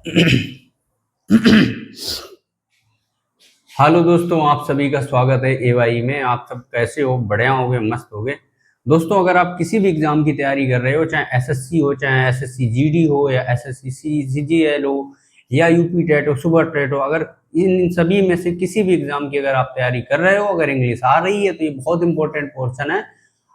Hello दोस्तों, आप सभी का स्वागत है एवाई में। आप सब कैसे हो? बढ़िया होगे, मस्त होगे। दोस्तों, अगर आप किसी भी एग्जाम की तैयारी कर रहे हो, चाहे एसएससी हो, चाहे एसएससी जीडी हो, या एसएससी सीजीएल हो, या यूपी टेट हो, सुपर टेट हो, अगर इन सभी में से किसी भी एग्जाम की अगर आप तैयारी कर रहे हो, अगर इंग्लिश आ रही है तो ये बहुत इंपॉर्टेंट पोर्शन है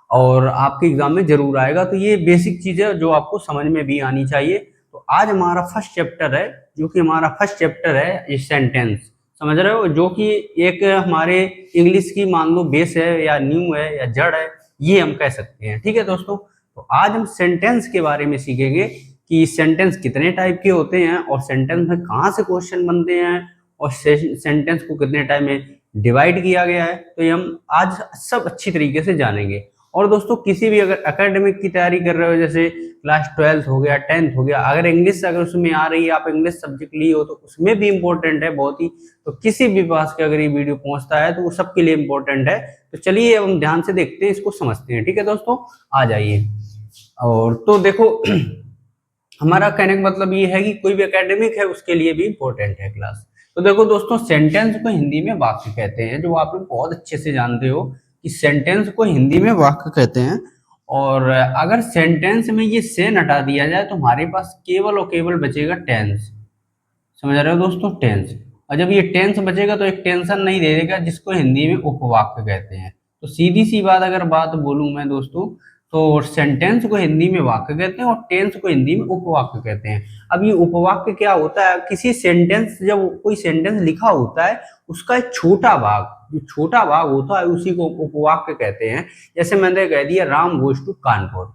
और आपके एग्जाम में जरूर आएगा। तो ये बेसिक चीज है जो आपको समझ में भी आनी चाहिए। तो आज हमारा फर्स्ट चैप्टर है, जो कि हमारा फर्स्ट चैप्टर है ये सेंटेंस। समझ रहे हो? जो कि एक हमारे इंग्लिश की मान लो बेस है, या न्यू है, या जड़ है, ये हम कह सकते हैं। ठीक है दोस्तों, तो आज हम सेंटेंस के बारे में सीखेंगे कि सेंटेंस कितने टाइप के होते हैं और सेंटेंस में कहाँ से क्वेश्चन बनते हैं और सेंटेंस को कितने टाइप में डिवाइड किया गया है। तो ये हम आज सब अच्छी तरीके से जानेंगे। और दोस्तों, किसी भी अगर एकेडमिक की तैयारी कर रहे हो, जैसे क्लास 12th हो गया, 10th हो गया, अगर इंग्लिश अगर उसमें आ रही है, आप इंग्लिश सब्जेक्ट लिए हो, तो उसमें भी इम्पोर्टेंट है बहुत ही। तो किसी भी पास के अगर ये वीडियो पहुंचता है तो वो सबके लिए इम्पोर्टेंट है। तो चलिए अब हम ध्यान से देखते हैं, इसको समझते हैं। ठीक है दोस्तों, आ जाइए। और तो देखो हमारा कहने का मतलब ये है कि कोई भी एकेडमिक है उसके लिए भी इम्पोर्टेंट है क्लास। तो देखो दोस्तों, सेंटेंस को हिंदी में वाक्य कहते हैं, जो आप लोग बहुत अच्छे से जानते हो कि सेंटेंस को हिंदी में वाक्य कहते हैं। और अगर सेंटेंस में ये से हटा दिया जाए तो हमारे पास केवल और केवल बचेगा टेंस। समझ रहे हो दोस्तों? टेंस। और जब ये टेंस बचेगा तो एक टेंशन नहीं दे देगा, जिसको हिंदी में उपवाक्य कहते हैं। तो सीधी सी बात अगर बात बोलूं मैं दोस्तों, तो सेंटेंस को हिंदी में वाक्य कहते हैं और टेंस को हिंदी में उपवाक्य कहते हैं। अब ये उपवाक्य क्या होता है? किसी सेंटेंस, जब कोई सेंटेंस लिखा होता है, उसका एक छोटा भाग, जो छोटा भाग होता है उसी को उपवाक्य कहते हैं। जैसे मैंने कह दिया राम गोज टू कानपुर,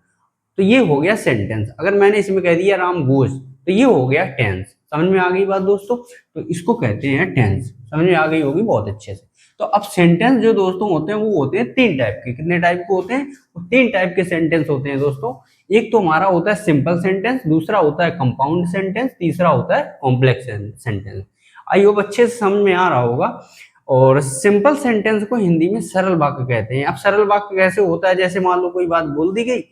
तो ये हो गया सेंटेंस। अगर मैंने इसमें कह दिया राम गोज, तो ये हो गया टेंस। समझ में आ गई बात दोस्तों? तो इसको कहते हैं टेंस। समझ में आ गई होगी बहुत अच्छे से। तो अब सेंटेंस जो दोस्तों होते हैं वो होते हैं तीन टाइप के। कितने टाइप के होते हैं? वो तीन टाइप के सेंटेंस होते हैं दोस्तों। एक तो हमारा होता है सिंपल सेंटेंस, दूसरा होता है कंपाउंड सेंटेंस, तीसरा होता है कॉम्प्लेक्स सेंटेंस। आई होप अच्छे से समझ में आ रहा होगा। और सिंपल सेंटेंस को हिंदी में सरल वाक्य कहते हैं। अब सरल वाक्य कैसे होता है? जैसे मान लो कोई बात बोल दी गई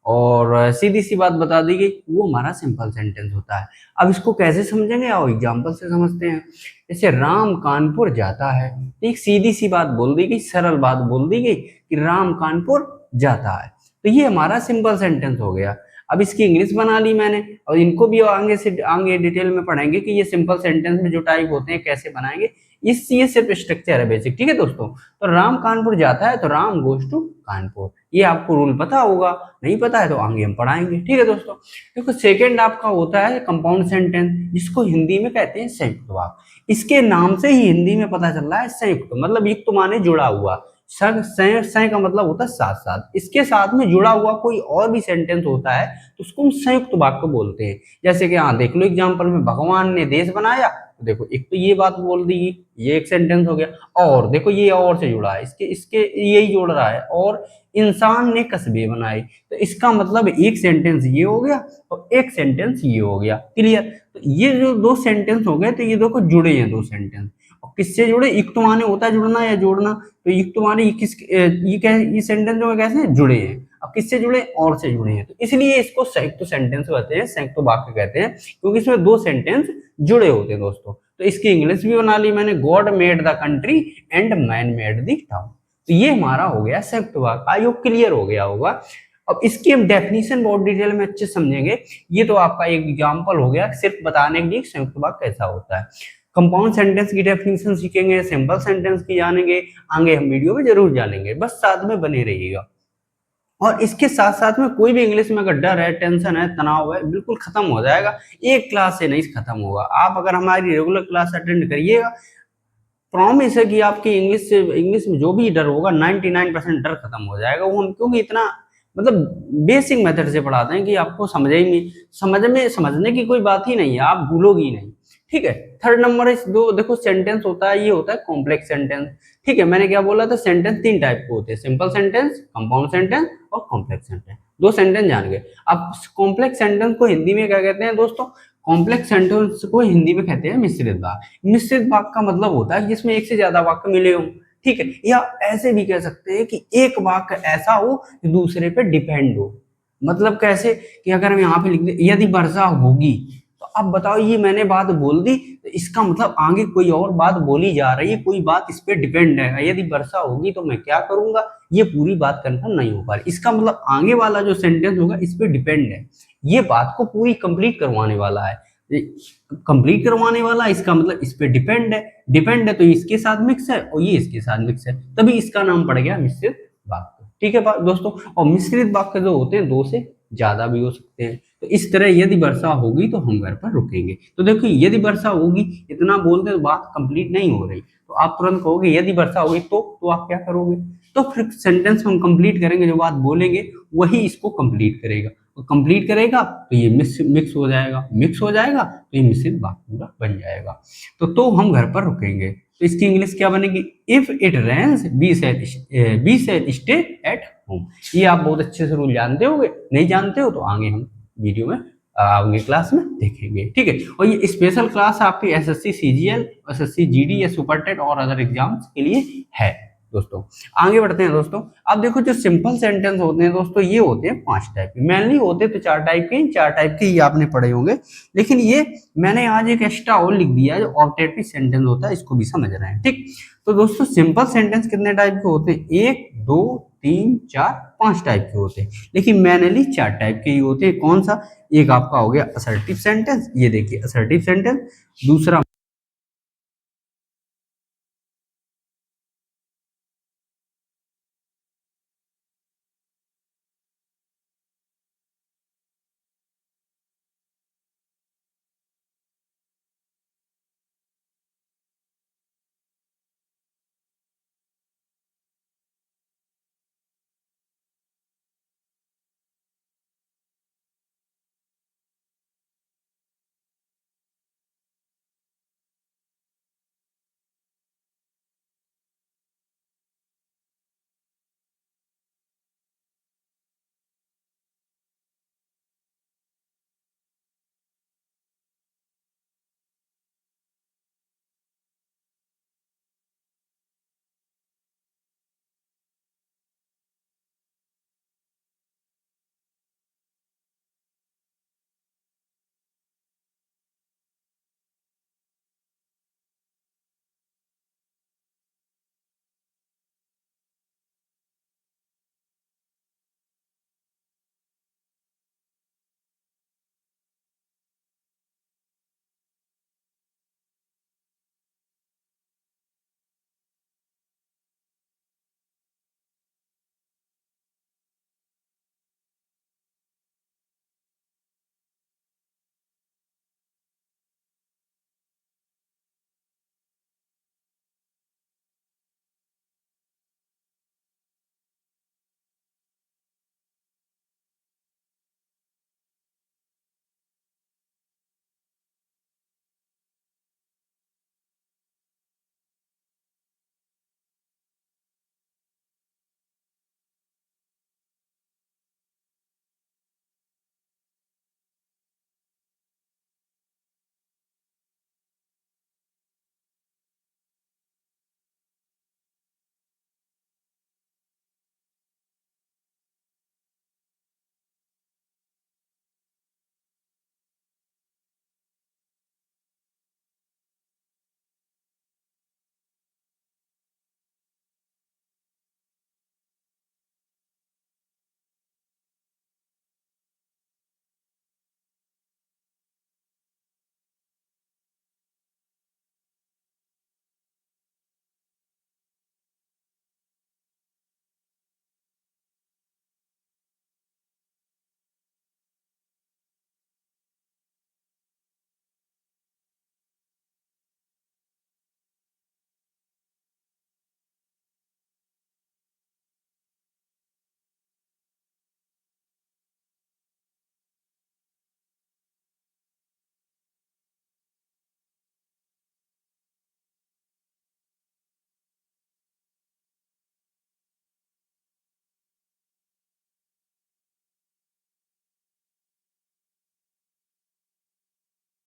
और सीधी सी बात बता दी गई, वो हमारा सिंपल सेंटेंस होता है। अब इसको कैसे समझेंगे? आओ एग्जांपल से समझते हैं। जैसे राम कानपुर जाता है, एक सीधी सी बात बोल दी गई, सरल बात बोल दी गई कि राम कानपुर जाता है। तो ये हमारा सिंपल सेंटेंस हो गया। अब इसकी इंग्लिश बना ली मैंने, और इनको भी आगे से आगे डिटेल में पढ़ेंगे कि ये सिंपल सेंटेंस में जो टाइप होते हैं कैसे बनाएंगे। ये सिर्फ स्ट्रक्चर है बेसिक। ठीक है दोस्तों, तो राम कानपुर जाता है तो राम गोज टू कानपुर। ये आपको रूल पता होगा, नहीं पता है तो आगे हम पढ़ाएंगे। ठीक है दोस्तों, देखो सेकेंड आपका होता है कंपाउंड सेंटेंस, जिसको हिंदी में कहते हैं संयुक्त वाक्य। इसके नाम से ही हिंदी में पता चल रहा है संयुक्त, मतलब युक्त माने जुड़ा हुआ। सं का मतलब होता है साथ साथ, इसके साथ में जुड़ा हुआ कोई और भी सेंटेंस होता है तो उसको हम संयुक्त वाक्य बोलते हैं। जैसे कि हाँ देख लो एग्जाम्पल में, भगवान ने देश बनाया, तो देखो एक तो ये बात बोल दी, ये एक सेंटेंस हो गया। और देखो ये और से जुड़ा है, इसके इसके यही जोड़ रहा है। और इंसान ने कस्बे बनाए, तो इसका मतलब एक सेंटेंस ये हो गया और एक सेंटेंस ये हो गया। क्लियर? तो ये जो दो सेंटेंस हो गए, तो ये देखो जुड़े हैं दो सेंटेंस। और किससे जुड़े? युक्त माने होता है जुड़ना या जोड़ना, तो युक्त माने ये सेंटेंस जो है कैसे जुड़े हैं। अब किससे जुड़े? और से जुड़े हैं, तो इसलिए इसको संयुक्त सेंटेंस कहते हैं, संयुक्त वाक्य कहते हैं, क्योंकि इसमें दो सेंटेंस जुड़े होते हैं दोस्तों। तो इसकी इंग्लिश भी बना ली मैंने, God made the country and man made the town. तो ये हमारा हो गया संयुक्त वाक्य। आई होप क्लियर हो गया होगा। अब इसकी हम डेफिनेशन बहुत डिटेल में अच्छे समझेंगे। ये तो आपका एक एग्जांपल हो गया सिर्फ बताने के लिए संयुक्त वाक्य कैसा होता है। कंपाउंड सेंटेंस की डेफिनेशन सीखेंगे, सिंपल सेंटेंस की जानेंगे, आगे हम वीडियो में जरूर जानेंगे, बस साथ में बने रहिएगा। और इसके साथ साथ में कोई भी इंग्लिश में अगर डर है, टेंशन है, तनाव है, बिल्कुल खत्म हो जाएगा। एक क्लास से नहीं खत्म होगा। आप अगर हमारी रेगुलर क्लास अटेंड करिएगा, प्रॉमिस है कि आपकी इंग्लिश में जो भी डर होगा 99% डर खत्म हो जाएगा। वो क्योंकि इतना मतलब बेसिक मेथड से पढ़ाते हैं कि आपको समझ ही नहीं, समझने की कोई बात ही नहीं है, आप भूलोगी नहीं। ठीक है, थर्ड नंबर इस दो देखो सेंटेंस होता है, ये होता है कॉम्प्लेक्स सेंटेंस। ठीक है, मैंने क्या बोला था? सेंटेंस तीन टाइप के होते हैं, सिंपल सेंटेंस, कंपाउंड सेंटेंस और कॉम्प्लेक्स सेंटेंस। दो सेंटेंस जान गए। अब कॉम्प्लेक्स सेंटेंस को हिंदी में क्या कहते हैं दोस्तों? कॉम्प्लेक्स सेंटेंस को हिंदी में कहते हैं मिश्रित वाक्य। मिश्रित वाक्य का मतलब होता है जिसमें एक से ज्यादा वाक्य मिले हों। ठीक है, या ऐसे भी कह सकते हैं कि एक वाक्य ऐसा हो जो दूसरे पे डिपेंड हो। मतलब कैसे? कि अगर हम यहाँ पे लिख दे यदि वर्षा होगी, तो अब बताओ ये मैंने बात बोल दी तो इसका मतलब आगे कोई और बात बोली जा रही है, कोई बात इस पे डिपेंड है, यदि वर्षा होगी तो मैं क्या करूंगा, ये पूरी बात कंफर्म नहीं हो पा रही। इसका मतलब आगे वाला जो सेंटेंस होगा इस पे डिपेंड है, ये बात को पूरी कंप्लीट करवाने वाला है, कंप्लीट करवाने वाला, इसका मतलब इस पे डिपेंड है, डिपेंड है तो इसके साथ मिक्स है और ये इसके साथ मिक्स है, तभी इसका नाम पड़ गया मिश्रित वाक्य। ठीक है दोस्तों, और मिश्रित वाक्य जो होते हैं दो से ज्यादा भी हो सकते हैं। तो इस तरह यदि वर्षा होगी तो हम घर पर रुकेंगे, तो देखो यदि वर्षा होगी इतना बोलते तो बात कंप्लीट नहीं हो रही, तो आप तुरंत कहोगे यदि वर्षा होगी तो आप क्या करोगे, तो फिर सेंटेंस हम कंप्लीट करेंगे, जो बात बोलेंगे वही इसको कंप्लीट करेगा, तो कंप्लीट करेगा तो ये मिक्स हो जाएगा, मिक्स हो जाएगा तो ये मिश्रित वाक्य पूरा बन जाएगा। तो हम घर पर रुकेंगे, तो इसकी इंग्लिश क्या बनेगी, if it rains be said stay at home. ये आप बहुत अच्छे से रूल जानते होगे, नहीं जानते हो तो आगे हम वीडियो में आगे क्लास में देखेंगे। ठीक है, और ये स्पेशल क्लास आपकी एसएससी सीजीएल, एसएससी जीडी या सुपर टेट और अदर एग्जाम्स के लिए है। दोस्तों आगे बढ़ते हैं दोस्तों। अब देखो जो सिंपल सेंटेंस होते हैं दोस्तों ये होते हैं 5 टाइप के, मेनली होते तो 4 टाइप के, 4 टाइप के ही आपने पढ़े होंगे, लेकिन ये मैंने आज एक एक्स्ट्रा और लिख दिया है जो ऑब्जेक्टिव सेंटेंस होता है, इसको भी समझ रहे हैं। ठीक, तो दोस्तों सिंपल सेंटेंस कितने टाइप के होते हैं, 1 2 3 4 5 टाइप के होते हैं, लेकिन मैनली 4 टाइप के ही होते हैं। कौन सा, एक आपका हो गया असर्टिव सेंटेंस, ये देखिए असर्टिव सेंटेंस, दूसरा